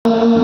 Hare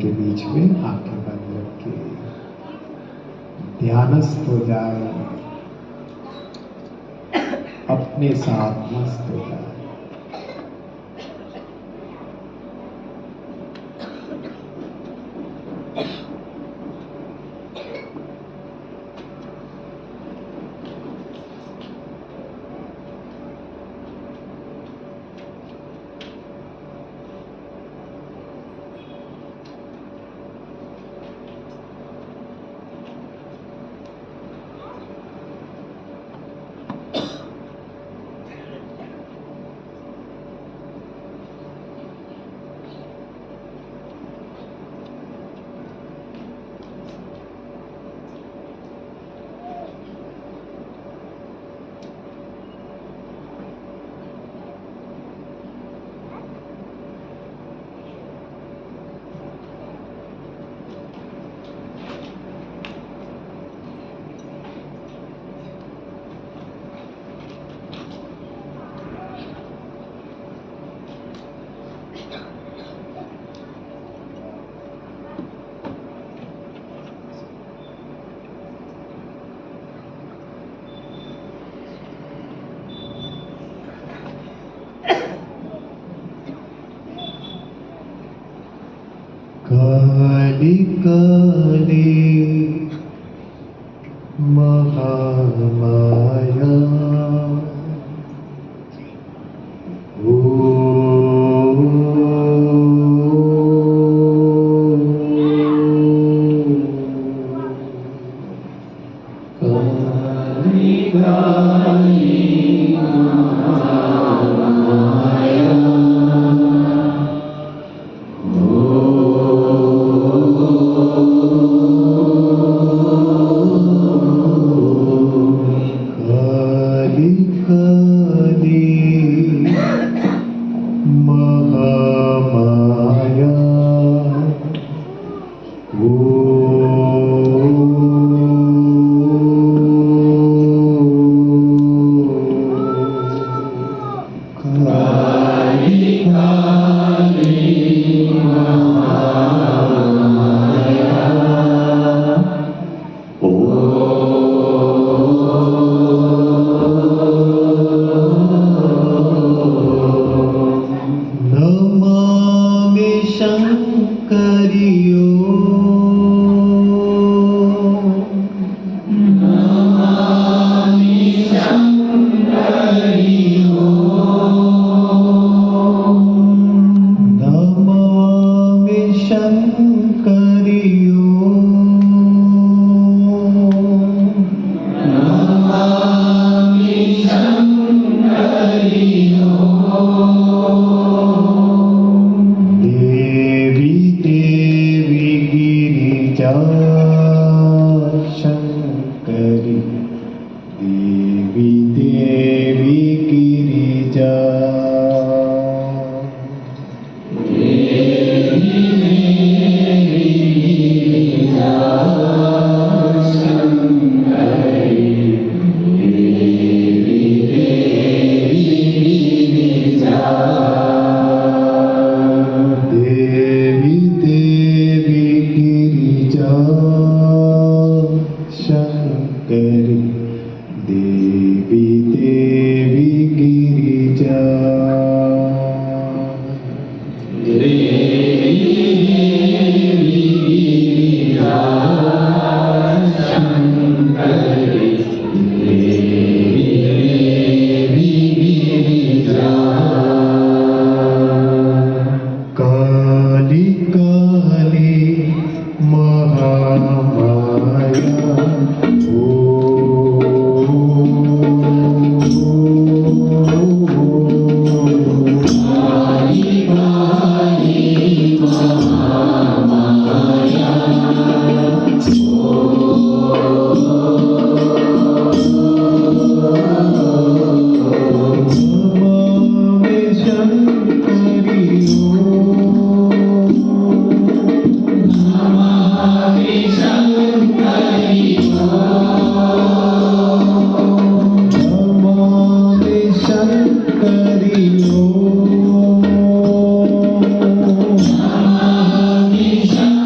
के बीच में आंखें बंद रख के ध्यानस्थ हो जाए, अपने साथ मस्त हो जाए। Kali Kali Mahamaya Kali Kali Shambhari Om.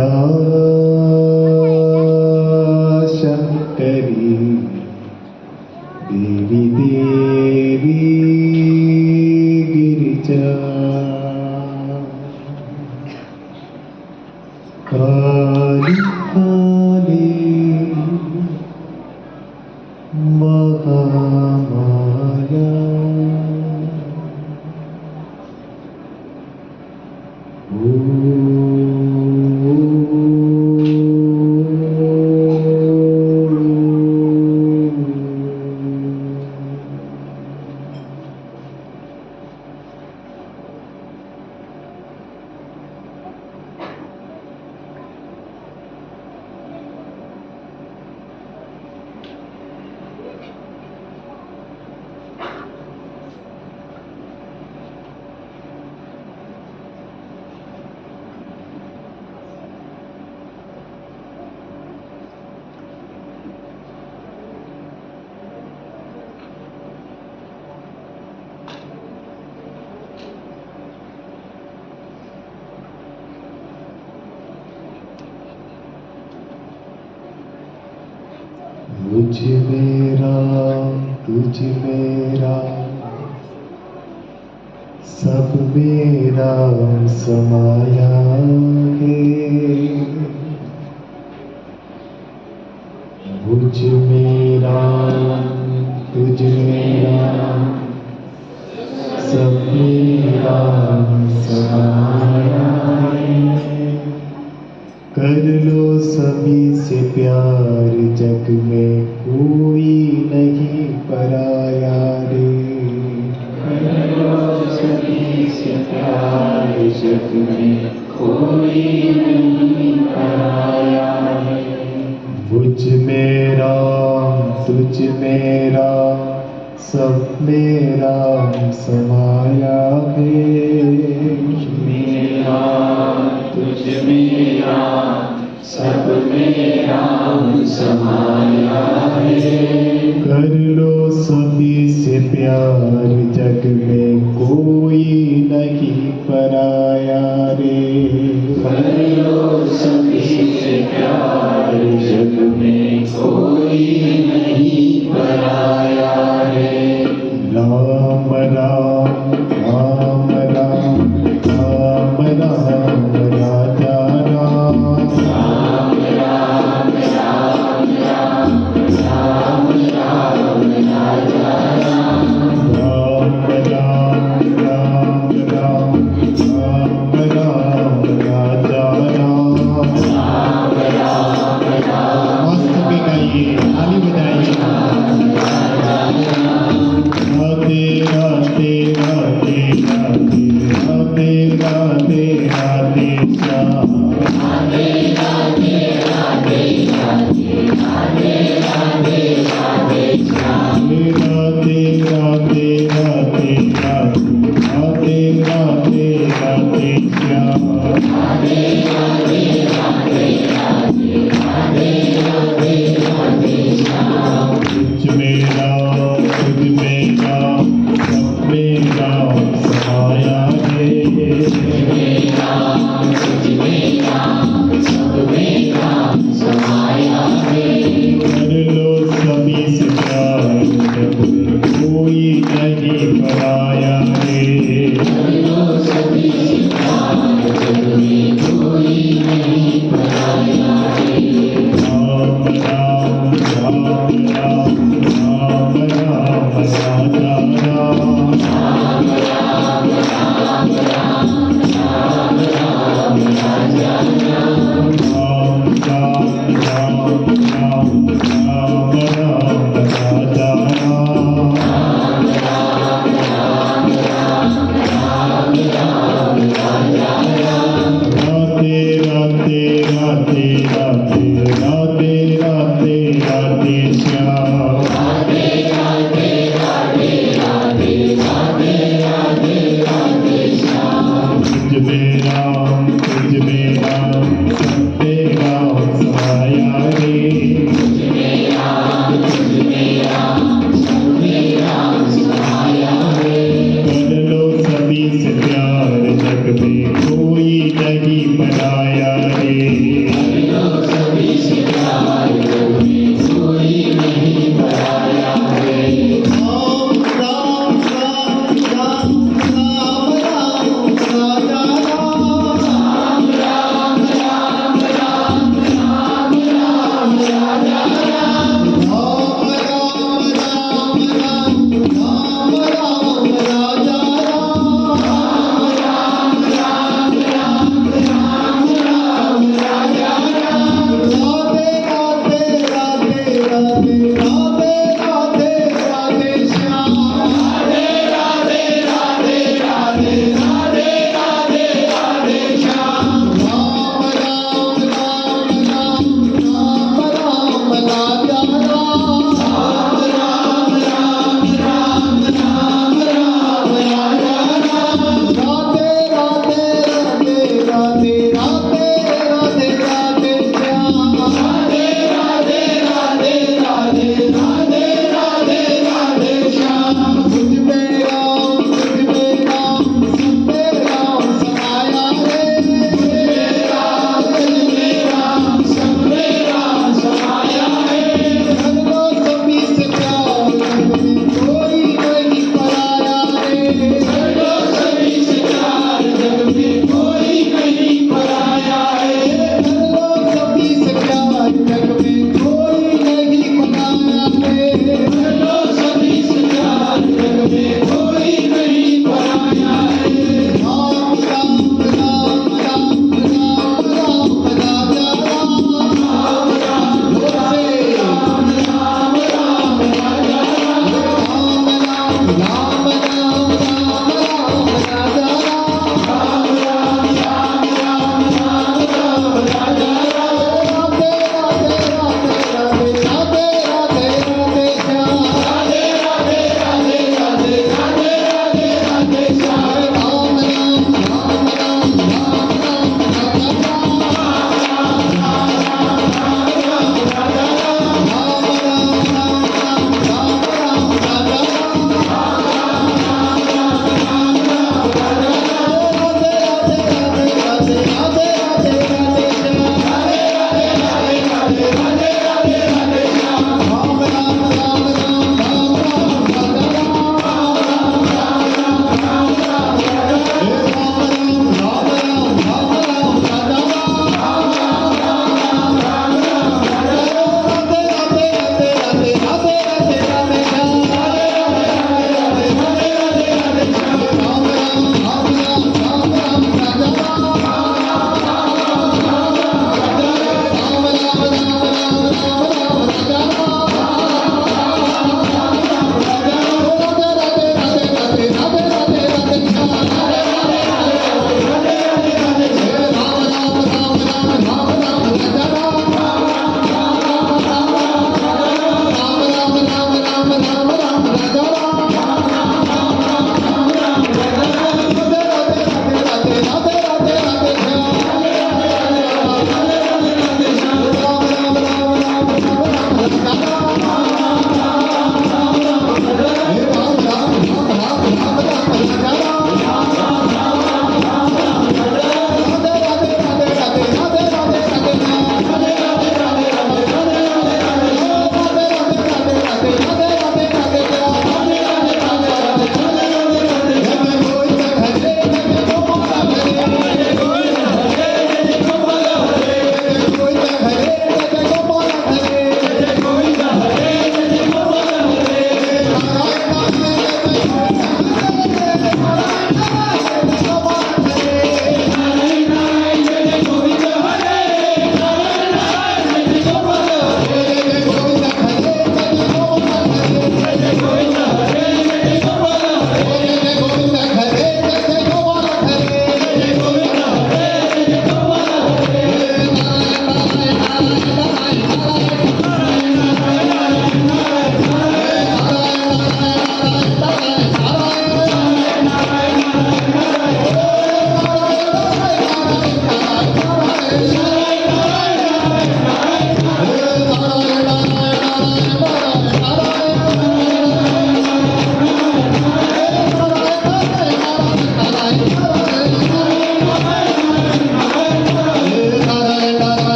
गिरिजा शंकरी देवी देवी गिरिजा काली काली महामाया मुझ मेरा तुझ मेरा सब मेरा समाया है। मुझ मेरा तुझ मेरा सब मेरा समाया है। कर लो सभी से प्यार जग में कोई नहीं पराया रे। कर लो सभी से प्यार जग में कोई नहीं पराया रे। मुझ मेरा तुझ मेरा सब मेरा समाया है। मेरा तुझ मेरा सब मेरा समाया है। कर लो सभी से प्यार जग में कोई नहीं पराया रे। कर लो सभी से प्यार जग में कोई नहीं पराया रे। राम राम राम राम राम राम राजा राम। राम राम राम राम राम राम राजा राम। राम राम राम राम राम राम राजा राम। राम राम राम मस्त में गाइए, ताली बजाइए। राधे राधे राधे राधे राधे राधे राधे श्याम। राधे राधे राधे राधे राधे राधे राधे श्याम। राधे राधे राधे राधे राधे राधे श्याम। राधे राधे राधे राधे राधे राधे राधे श्याम। तुझ मेरा तुझ मेरा सब मेरा समाया है। मेरा तुझ मेरा सब मेरा समाया है। कर लो सभी से प्यार जग में कोई नहीं पराया रे। कर लो सभी से प्यार जग में कोई नहीं पराया रे। राम राम राम राम राम राम राजा राम। राम राम राम राम राम राम राजा राम। राम राम राम राम राम राम राजा राम। राम राम राम राम राम राम राजा राम। राधे राधे राधे राधे राधे राधे राधे श्याम। राधे राधे राधे राधे राधे राधे राधे श्याम। तुझ मेरा सब मेरा समाया रे। तुझ मेरा सब मेरा समाया रे। कर लो सभी से प्यार जग में कोई नहीं पराया रे।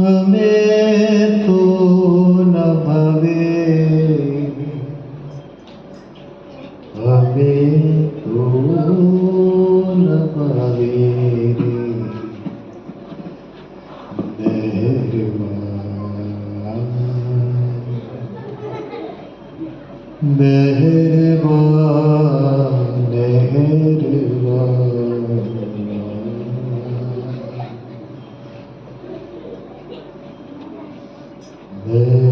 हमें तो न भवे, हमें तो न भवे मेहरबान, मेहरबान, मेहरबान,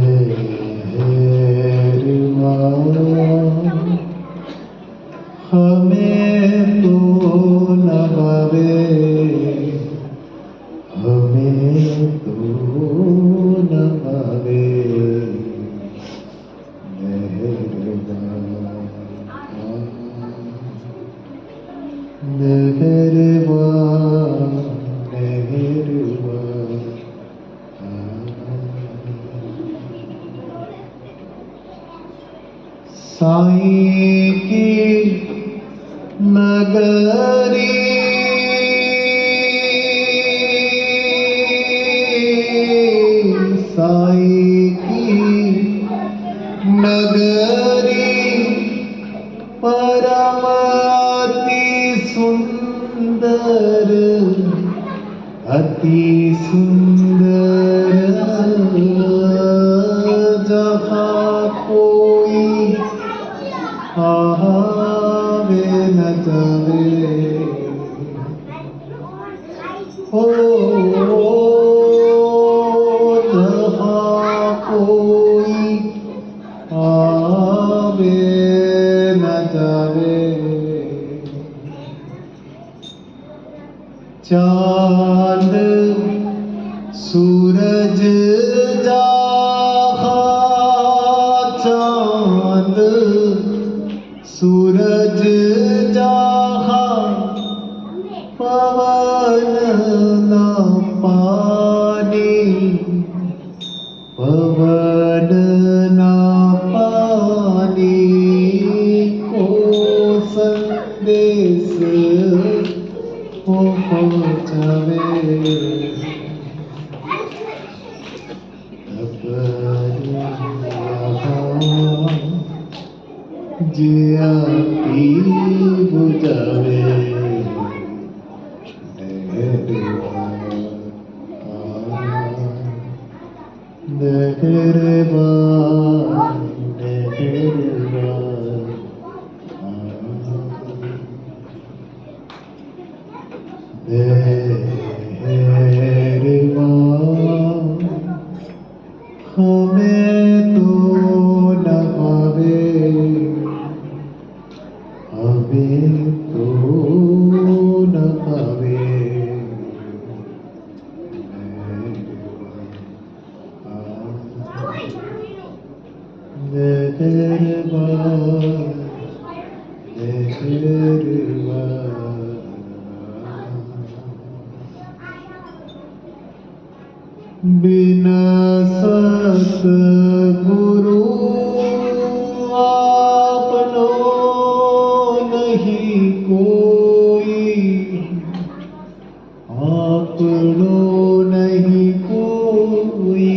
हमें तो न भवे, हमें तो न भवे मेहरबान, मेहरबान, मेहरबान। साईं की नगरी, साईं की नगरी परम अति सुंदर, अति सुंदर, जहाँ कोई आवे न जावे, ओ जहाँ कोई आवे न जावे, चांद सूरज जहाँ, चांद सूरज जहाँ, पवन न पानी, पवन न पानी को संदेश पहुँचावे, जिया की बुझावे मेहरबान, मेहरबान, मेहरबान, हमें तो न भावे, हमें तो न भावे मेहरबान, मेहरबान। बिना सतगुरु आपनो नहीं कोई, आपनो नहीं कोई,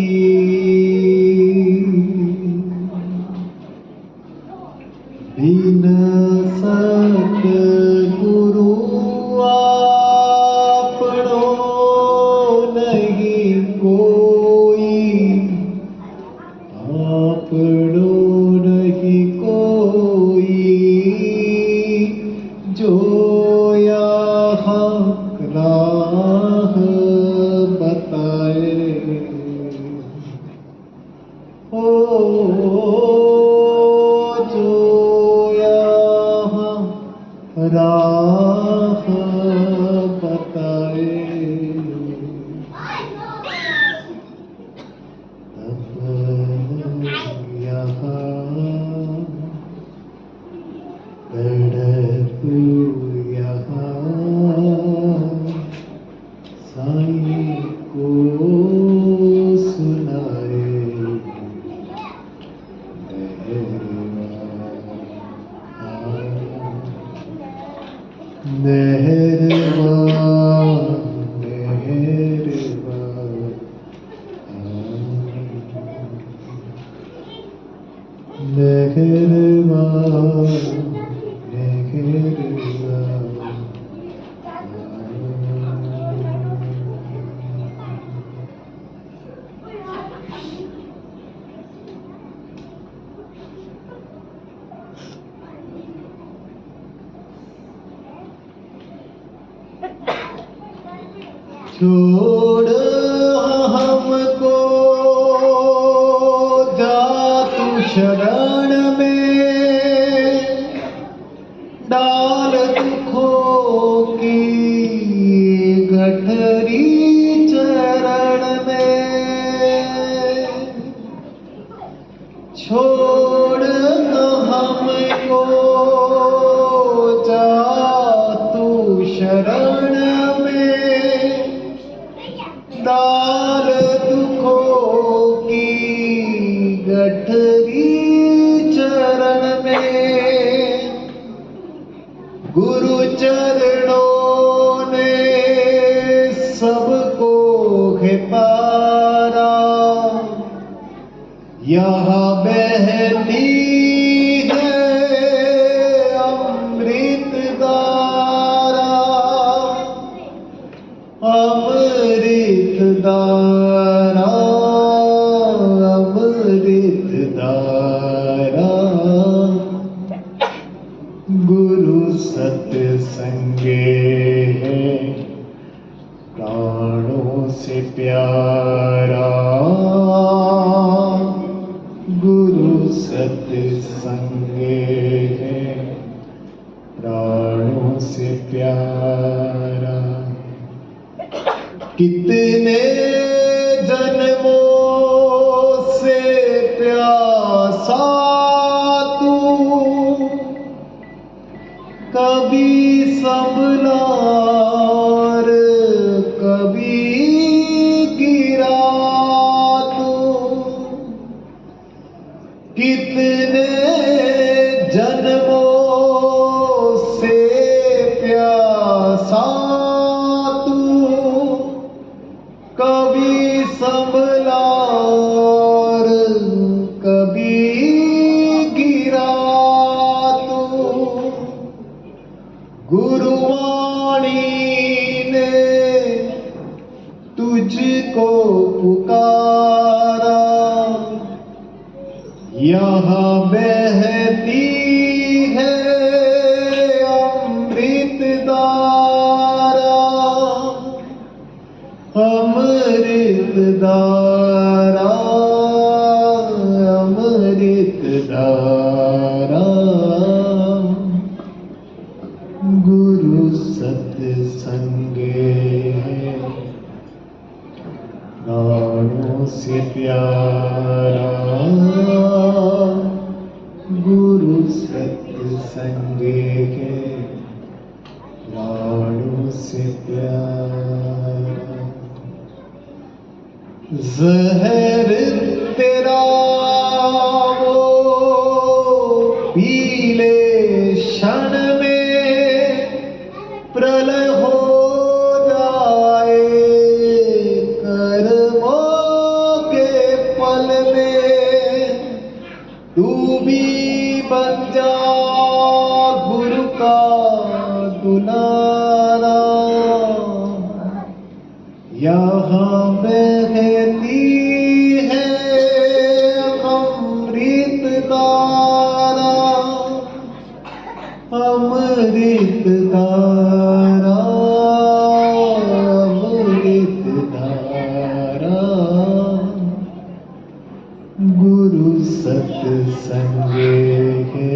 बिना सतगुरु आपनो नहीं कोई, आपनो नहीं कोई, जो यहाँ राह बताए, ओ जो यहाँ राह बताए, तड़प यहाँ साईं को सुनाए मेहरबान, मेहरबान, छोड़ हमको जा तू शरण में, डाल दुखों की गठरी चरण में। छोड़ हमको जा तू शरण में, डाल दुखों की गठरी चरण में। गुरु चरणों ने सबको है पारा, यहाँ बहती है अमृत धारा, अमृत धारा, अमृत धारा। गुरु सत्संगे है प्राणों से प्यारा, गुरु सत्संगे है प्राणों से प्यारा। कितने जन्मों से प्यासा तू, कभी संभला और कभी गिरा तू। कितने जन्मों से प्यासा तू, कभी संभला और कभी गिरा तू। गुरुवाणी ने तुझको पुकारा, यहाँ बहती है अमृत धारा, अमृत धारा, अमृत धारा। गुरु सत्संगे है प्राणों से प्यारा, गुरु सत्संगे है प्राणों से प्यारा। जहर तेरा वो पीले क्षण में प्रलय हो जाए, कर्मों के पल में तू भी बन जा गुरु का दुलारा। यहाँ बहती है अमृत धारा, अमृत धारा, अमृत धारा। गुरु सत्संगे है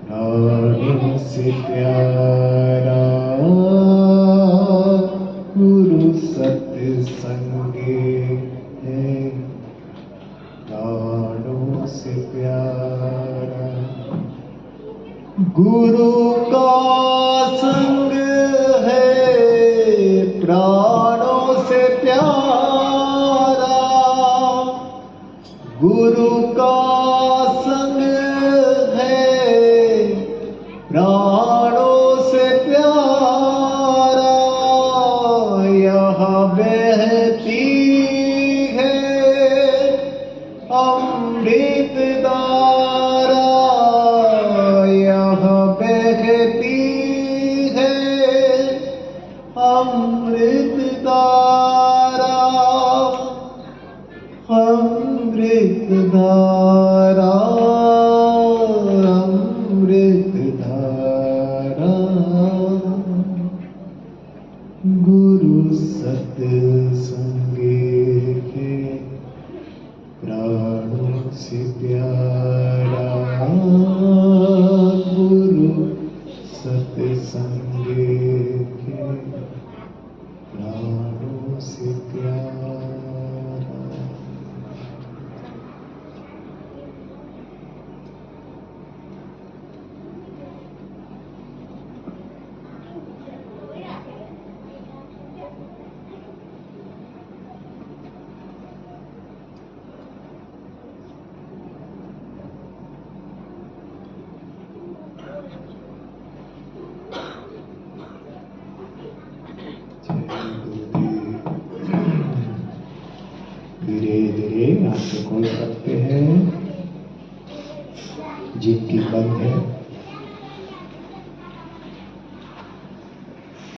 प्राणों से प्यारा, गुरु सत्संगे है प्राणों से प्यारा। गुरु का संग है प्राणों से प्यारा, गुरु का संग है प्राणों से प्यारा। यहाँ बहती है अमृत धारा, यहाँ बहती है अमृत धारा, अमृत धारा, अमृत धारा। गुरु सत्संगे के प्राणों से प्यारा। धीरे धीरे आंखें खोल सकते हैं, जीभ की बंद है।